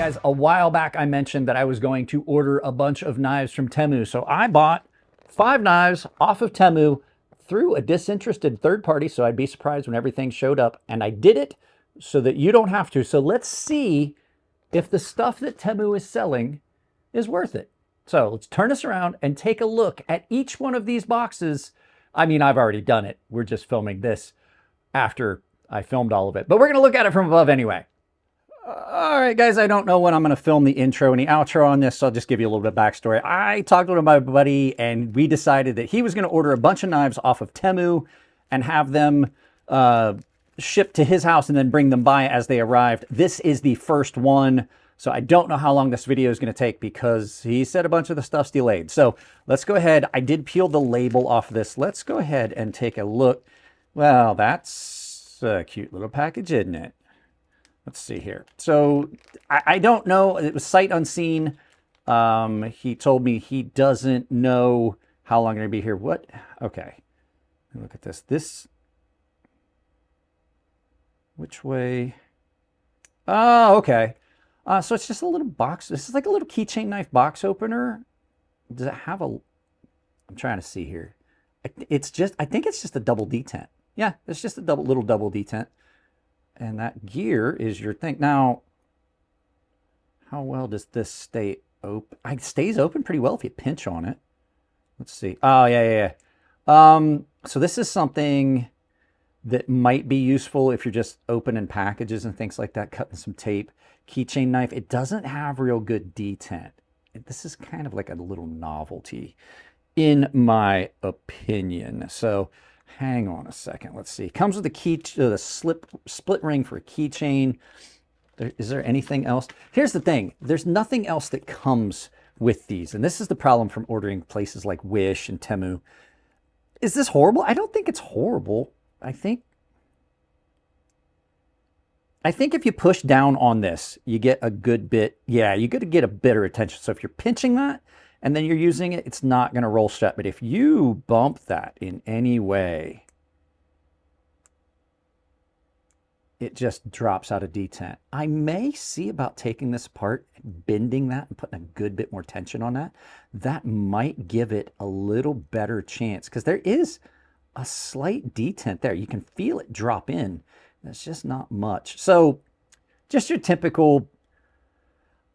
guys, a while back I mentioned that I was going to order a bunch of knives from Temu. So I bought 5 knives off of Temu through a disinterested third party, so I'd be surprised when everything showed up. And I did it so that you don't have to. So let's see if the stuff that Temu is selling is worth it. So let's turn this around and take a look at each one of these boxes. I mean, I've already done it. We're just filming this after I filmed all of it, but we're going to look at it from above anyway. All right, guys, I don't know when I'm going to film the intro and the outro on this, so I'll just give you a little bit of backstory. I talked with my buddy, and we decided that he was going to order a bunch of knives off of Temu and have them shipped to his house and then bring them by as they arrived. This is the first one, so I don't know how long this video is going to take because he said a bunch of the stuff's delayed. So let's go ahead. I did peel the label off of this. Let's go ahead and take a look. Well, that's a cute little package, isn't it? Let's see here. So I don't know. It was sight unseen. He told me he doesn't know how long I'm going to be here. What? Okay. Look at this. Which way? Oh, okay. So it's just a little box. This is like a little keychain knife box opener. Does it have a... I'm trying to see here. It's just... I think it's just a double detent. Yeah, it's just a little double detent. And that gear is your thing. Now, how well does this stay open? It stays open pretty well if you pinch on it. Let's see. Oh, yeah. So this is something that might be useful if you're just opening packages and things like that, cutting some tape. Keychain knife. It doesn't have real good detent. This is kind of like a little novelty, in my opinion. So... hang on a second. Let's see. Comes with the split ring for a keychain. Is there anything else? Here's the thing. There's nothing else that comes with these. And this is the problem from ordering places like Wish and Temu. Is this horrible? I don't think it's horrible. I think if you push down on this, you get a good bit. Yeah, you got to get a better attention. So if you're pinching that, and then you're using it, it's not going to roll shut. But if you bump that in any way, it just drops out of detent. I may see about taking this apart, bending that, and putting a good bit more tension on that. That might give it a little better chance, because there is a slight detent there. You can feel it drop in. That's just not much. So just your typical...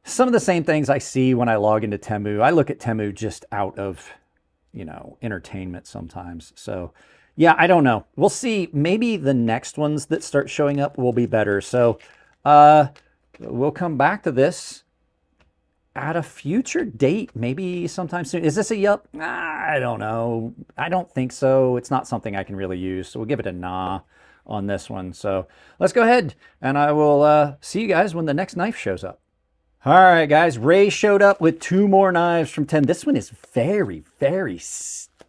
some of the same things I see when I log into Temu. I look at Temu just out of, entertainment sometimes. So, yeah, I don't know. We'll see. Maybe the next ones that start showing up will be better. So, we'll come back to this at a future date, maybe sometime soon. Is this a yup? I don't know. I don't think so. It's not something I can really use. So, we'll give it a nah on this one. So, let's go ahead, and I will see you guys when the next knife shows up. All right, guys, Ray showed up with 2 more knives from Temu. This one is very, very sticky.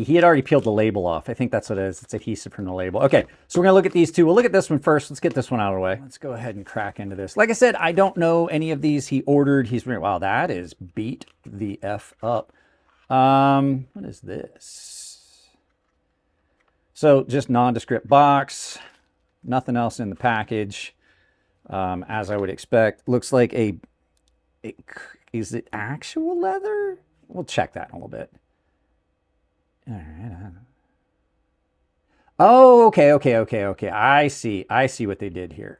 He had already peeled the label off. I think that's what it is. It's adhesive from the label. Okay, so we're going to look at these 2. We'll look at this one first. Let's get this one out of the way. Let's go ahead and crack into this. Like I said, I don't know any of these he ordered. Wow, that is beat the F up. What is this? So just nondescript box. Nothing else in the package. As I would expect. Looks like is it actual leather? We'll check that in a little bit. All right. Oh, okay. I see what they did here.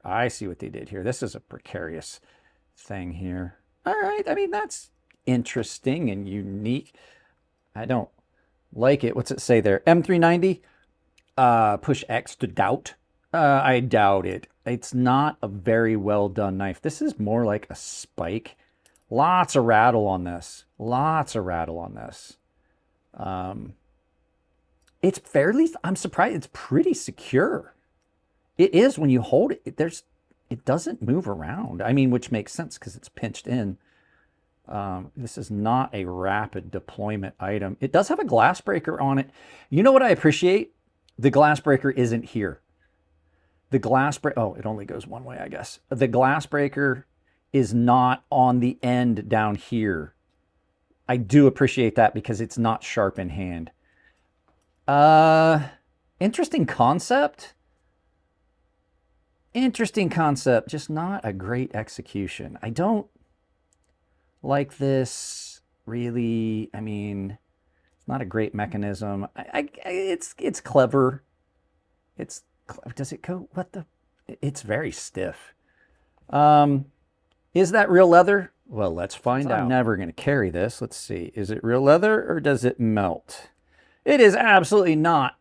This is a precarious thing here. All right. I mean, that's interesting and unique. I don't like it. What's it say there? M390? Push X to doubt. I doubt it. It's not a very well done knife. This is more like a spike. Lots of rattle on this. It's fairly, I'm surprised, it's pretty secure. It is when you hold it. It doesn't move around. I mean, which makes sense because it's pinched in. This is not a rapid deployment item. It does have a glass breaker on it. You know what I appreciate? The glass breaker isn't here. The glass breaker, oh, it only goes one way, I guess. The glass breaker is not on the end down here. I do appreciate that because it's not sharp in hand. Interesting concept. Interesting concept, just not a great execution. I don't like this really. I mean, it's not a great mechanism. It's clever. Does it go, what the, it's very stiff. Is that real leather? Well, let's find out. I'm never going to carry this. Let's see. Is it real leather or does it melt? It is absolutely not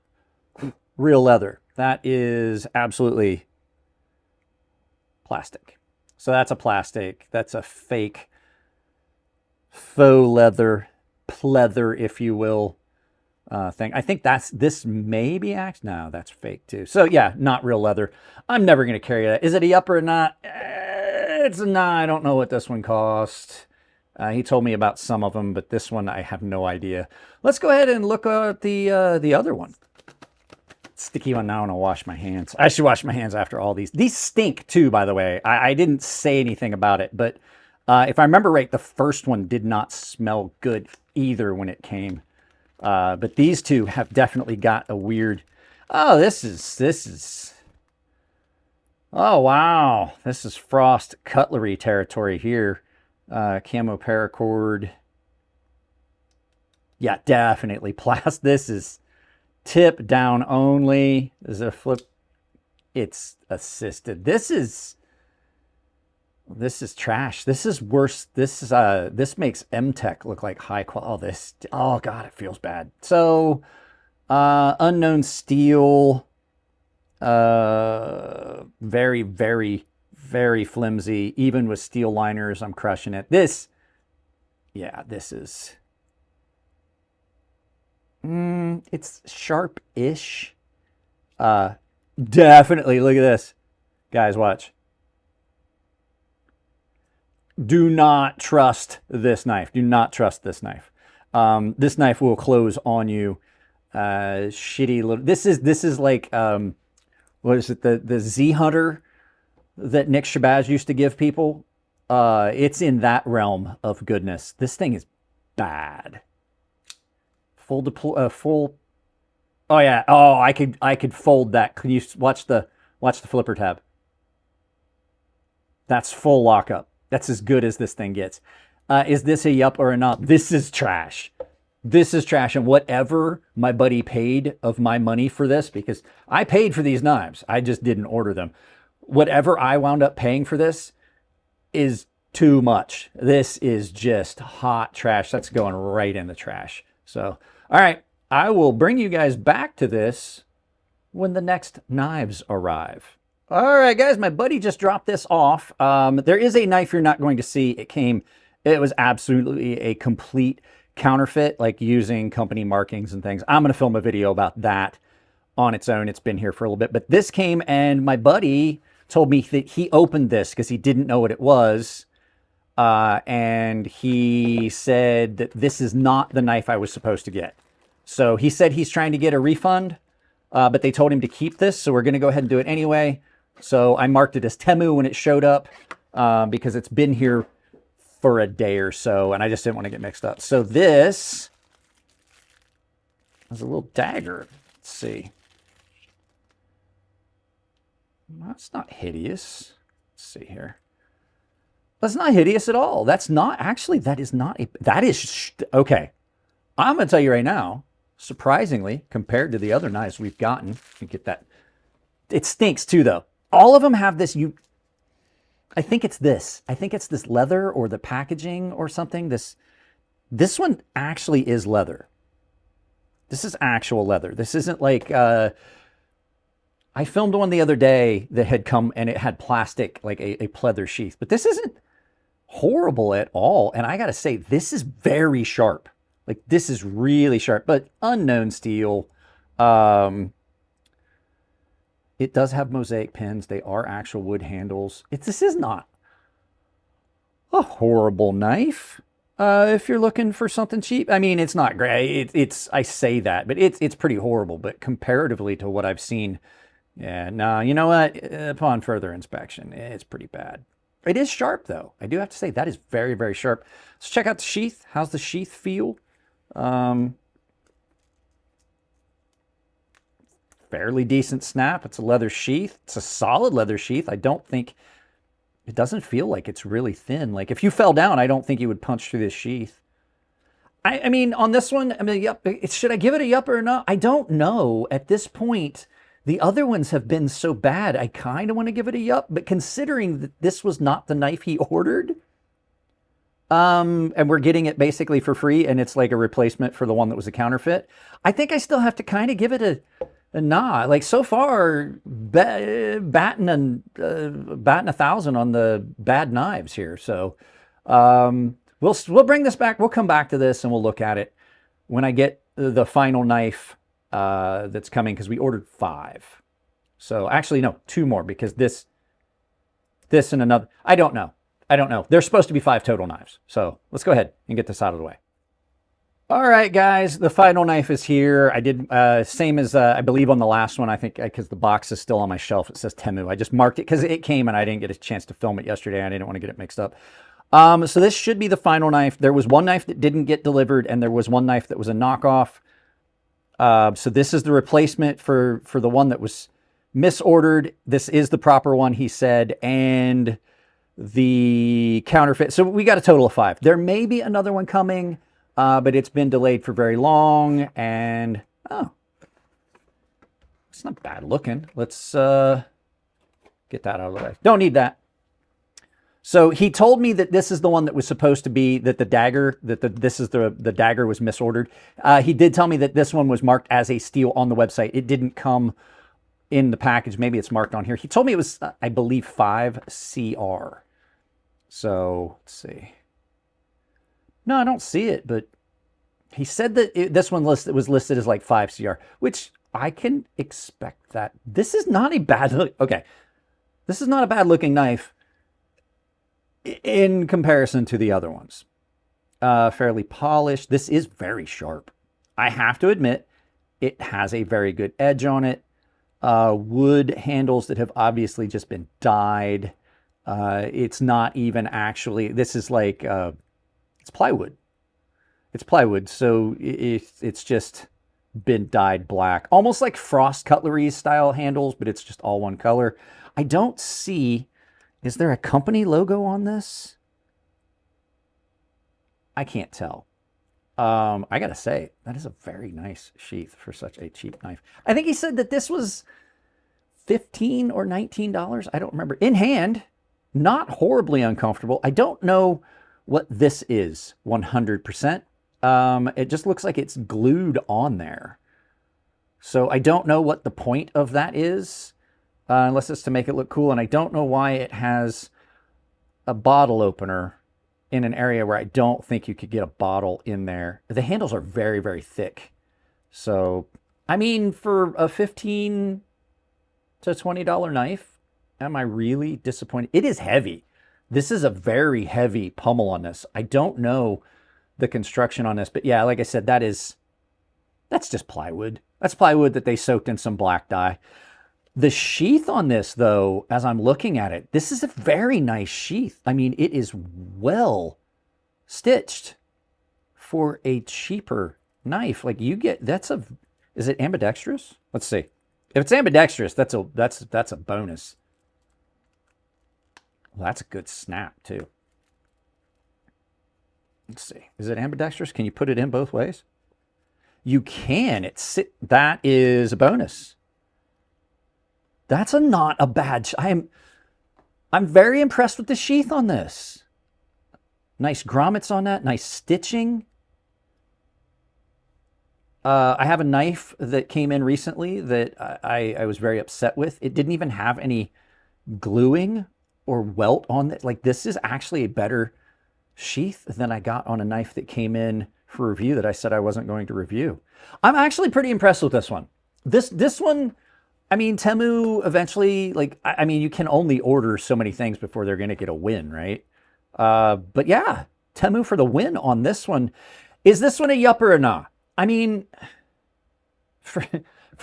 real leather. That is absolutely plastic. So that's a plastic. That's a fake faux leather, pleather, if you will, thing. I think this may be actually, no, that's fake too. So yeah, not real leather. I'm never going to carry that. Is it a yup or not? It's a nah. I don't know what this one cost. He told me about some of them, but this one I have no idea. Let's go ahead and look at the other one. Sticky one. Now I want to wash my hands. I should wash my hands after all these. These stink too, by the way. I didn't say anything about it, but if I remember right, the first one did not smell good either when it came. But these two have definitely got a weird. Oh, this is. Oh wow, this is frost cutlery territory here. Camo paracord. Yeah, definitely plastic. This is tip down only. This is a flip. It's assisted. This is trash. This is worse. This makes M-Tech look like high quality. Oh God, it feels bad. So unknown steel, very, very, very flimsy. Even with steel liners, I'm crushing it. This is, it's sharp-ish. Definitely, look at this. Guys, watch. Do not trust this knife. Do not trust this knife. This knife will close on you. Shitty little. This is like what is it? The Z Hunter that Nick Shabazz used to give people. It's in that realm of goodness. This thing is bad. Full. Oh yeah. Oh, I could fold that. Can you watch the flipper tab? That's full lockup. That's as good as this thing gets. Is this a yup or a not? This is trash. This is trash. And whatever my buddy paid of my money for this, because I paid for these knives, I just didn't order them. Whatever I wound up paying for this is too much. This is just hot trash. That's going right in the trash. So, all right, I will bring you guys back to this when the next knives arrive. All right, guys, my buddy just dropped this off. There is a knife you're not going to see. It was absolutely a complete counterfeit, like using company markings and things. I'm going to film a video about that on its own. It's been here for a little bit. But this came, and my buddy told me that he opened this because he didn't know what it was. And he said that this is not the knife I was supposed to get. So he said he's trying to get a refund, but they told him to keep this. So we're going to go ahead and do it anyway. So I marked it as Temu when it showed up because it's been here for a day or so, and I just didn't want to get mixed up. So this is a little dagger. Let's see. That's not hideous. Let's see here. That's not hideous at all. That's not, actually, that is not a, that is, okay. I'm going to tell you right now, surprisingly, compared to the other knives we've gotten, you get that. It stinks too, though. All of them have this, I think it's this. I think it's this leather or the packaging or something. This one actually is leather. This is actual leather. This isn't like, I filmed one the other day that had come and it had plastic, like a pleather sheath, but this isn't horrible at all. And I got to say, this is very sharp. Like this is really sharp, but unknown steel. It does have mosaic pins. They are actual wood handles. This is not a horrible knife. If you're looking for something cheap, I mean, it's not great. I say that, but it's pretty horrible. But comparatively to what I've seen, yeah, no, you know what? Upon further inspection, it's pretty bad. It is sharp, though. I do have to say that is very, very sharp. Let's check out the sheath. How's the sheath feel? fairly decent snap. It's a leather sheath. It's a solid leather sheath. I don't think, it doesn't feel like it's really thin. Like if you fell down, I don't think you would punch through this sheath. I mean, on this one, I mean, yup, should I give it a yup or not? I don't know. At this point, the other ones have been so bad, I kind of want to give it a yup. But considering that this was not the knife he ordered, and we're getting it basically for free, and it's like a replacement for the one that was a counterfeit, I think I still have to kind of give it a nah. Like so far, batting 1,000 on the bad knives here. So we'll bring this back. We'll come back to this and we'll look at it when I get the final knife that's coming, because we ordered 5. So actually, no, 2 more, because this and another. I don't know. There's supposed to be 5 total knives. So let's go ahead and get this out of the way. All right, guys, the final knife is here. I did same as I believe on the last one. I think because the box is still on my shelf, it says Temu. I just marked it because it came and I didn't get a chance to film it yesterday. I didn't want to get it mixed up. So this should be the final knife. There was one knife that didn't get delivered, and there was one knife that was a knockoff. So this is the replacement for the one that was misordered. This is the proper one, he said, and the counterfeit. So we got a total of 5. There may be another one coming, but it's been delayed for very long, and oh, it's not bad looking. Let's get that out of the way. Don't need that. So he told me that this is the one that was supposed to be, that the dagger, the dagger was misordered. He did tell me that this one was marked as a steel on the website. It didn't come in the package. Maybe it's marked on here. He told me it was, I believe, 5CR. So let's see. No, I don't see it, but he said that this one was listed as like 5CR, which I can expect that. This is not a bad look. Okay. This is not a bad looking knife in comparison to the other ones. Fairly polished. This is very sharp. I have to admit, it has a very good edge on it. Wood handles that have obviously just been dyed. It's not even actually, this is like, it's plywood. It's plywood, so it's just been dyed black. Almost like Frost Cutlery style handles, but it's just all one color. I don't see, is there a company logo on this? I can't tell. I gotta say, that is a very nice sheath for such a cheap knife. I think he said that this was $15 or $19. I don't remember. In hand, not horribly uncomfortable. I don't know what this is 100%. It just looks like it's glued on there. So I don't know what the point of that is, unless it's to make it look cool. And I don't know why it has a bottle opener in an area where I don't think you could get a bottle in there. The handles are very, very thick. So, I mean, for a $15 to $20 knife, am I really disappointed? It is heavy. This is a very heavy pummel on this. I don't know the construction on this, but yeah, like I said, that's just plywood. That's plywood that they soaked in some black dye. The sheath on this, though, as I'm looking at it, this is a very nice sheath. I mean, it is well stitched for a cheaper knife. Like you get, is it ambidextrous? Let's see. If it's ambidextrous, that's a bonus. Well, that's a good snap too. Let's see. Is it ambidextrous? Can you put it in both ways? You can. That is a bonus. That's not a bad. I'm very impressed with the sheath on this. Nice grommets on that. Nice stitching. I have a knife that came in recently that I was very upset with. It didn't even have any gluing or welt on it. Like, this is actually a better sheath than I got on a knife that came in for review that I said I wasn't going to review. I'm actually pretty impressed with this one. This one, I mean, Temu eventually, like, I mean, you can only order so many things before they're going to get a win, right? But yeah, Temu for the win on this one. Is this one a yup or a nah? I mean, for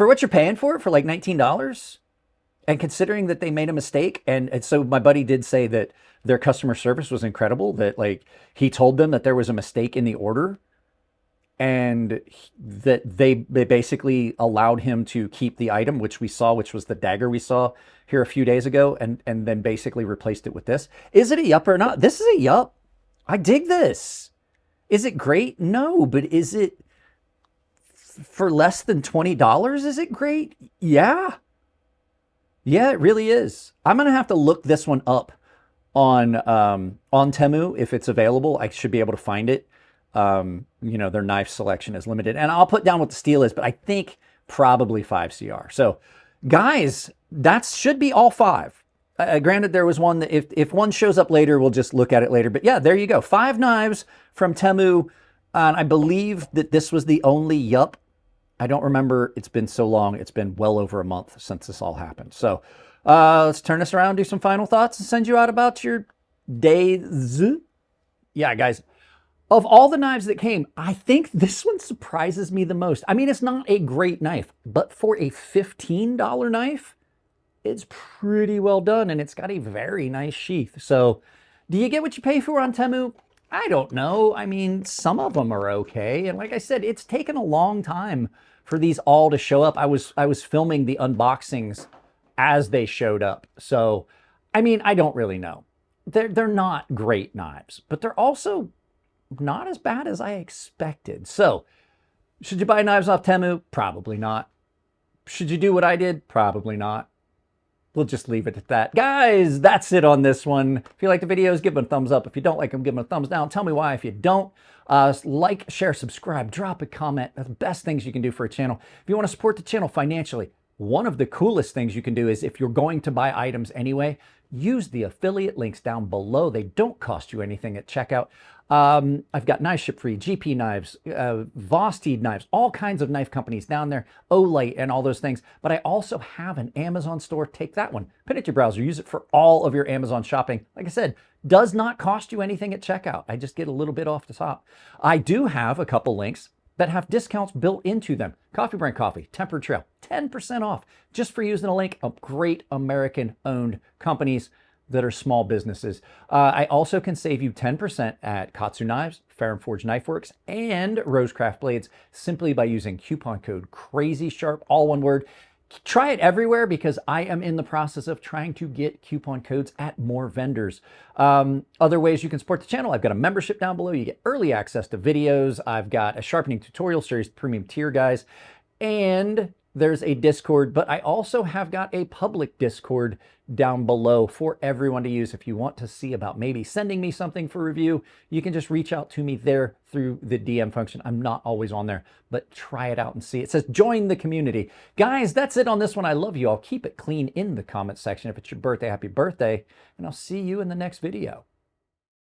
what you're paying for it, for like $19, and considering that they made a mistake, and so my buddy did say that their customer service was incredible, that like he told them that there was a mistake in the order, and that they basically allowed him to keep the item, which we saw, which was the dagger we saw here a few days ago, and then basically replaced it with this. Is it a yup or not? This is a yup. I dig this. Is it great? No, but is it for less than $20? Is it great? Yeah. Yeah, it really is. I'm gonna have to look this one up on Temu if it's available. I should be able to find it. You know, their knife selection is limited, and I'll put down what the steel is, but I think probably 5 CR. So guys, that should be all 5. Granted, there was one that if one shows up later, we'll just look at it later. But yeah, there you go. 5 knives from Temu. And I believe that this was the only yup. I don't remember. It's been so long. It's been well over a month since this all happened. So let's turn this around, do some final thoughts, and send you out about your days. Yeah, guys. Of all the knives that came, I think this one surprises me the most. I mean, it's not a great knife, but for a $15 knife, it's pretty well done, and it's got a very nice sheath. So do you get what you pay for on Temu? I don't know. I mean, some of them are okay. And like I said, it's taken a long time for these all to show up. I was filming the unboxings as they showed up. So, I mean, I don't really know. They're not great knives, but they're also not as bad as I expected. So, should you buy knives off Temu? Probably not. Should you do what I did? Probably not. We'll just leave it at that. Guys, that's it on this one. If you like the videos, give them a thumbs up. If you don't like them, give them a thumbs down. Tell me why if you don't. Like, share, subscribe, drop a comment. That's the best things you can do for a channel. If you want to support the channel financially, one of the coolest things you can do is if you're going to buy items anyway, use the affiliate links down below. They don't cost you anything at checkout. I've got Knife Ship Free, GP Knives, Vosteed Knives, all kinds of knife companies down there, Olight and all those things. But I also have an Amazon store. Take that one, put it in your browser, use it for all of your Amazon shopping. Like I said, does not cost you anything at checkout. I just get a little bit off the top. I do have a couple links that have discounts built into them. Coffee Brand Coffee, Tempered Trail, 10% off just for using a link of great American-owned companies that are small businesses. I also can save you 10% at KATSU Knives, Fair and Forge Knife Works, and Rosecraft Blades simply by using coupon code crazysharp, all one word. Try it everywhere because I am in the process of trying to get coupon codes at more vendors. Other ways you can support the channel, I've got a membership down below. You get early access to videos. I've got a sharpening tutorial series, premium tier guys, and there's a Discord, but I also have got a public Discord down below for everyone to use. If you want to see about maybe sending me something for review, you can just reach out to me there through the DM function. I'm not always on there, but try it out and see. It says join the community. Guys, that's it on this one. I love you. I'll keep it clean in the comment section. If it's your birthday, happy birthday, and I'll see you in the next video.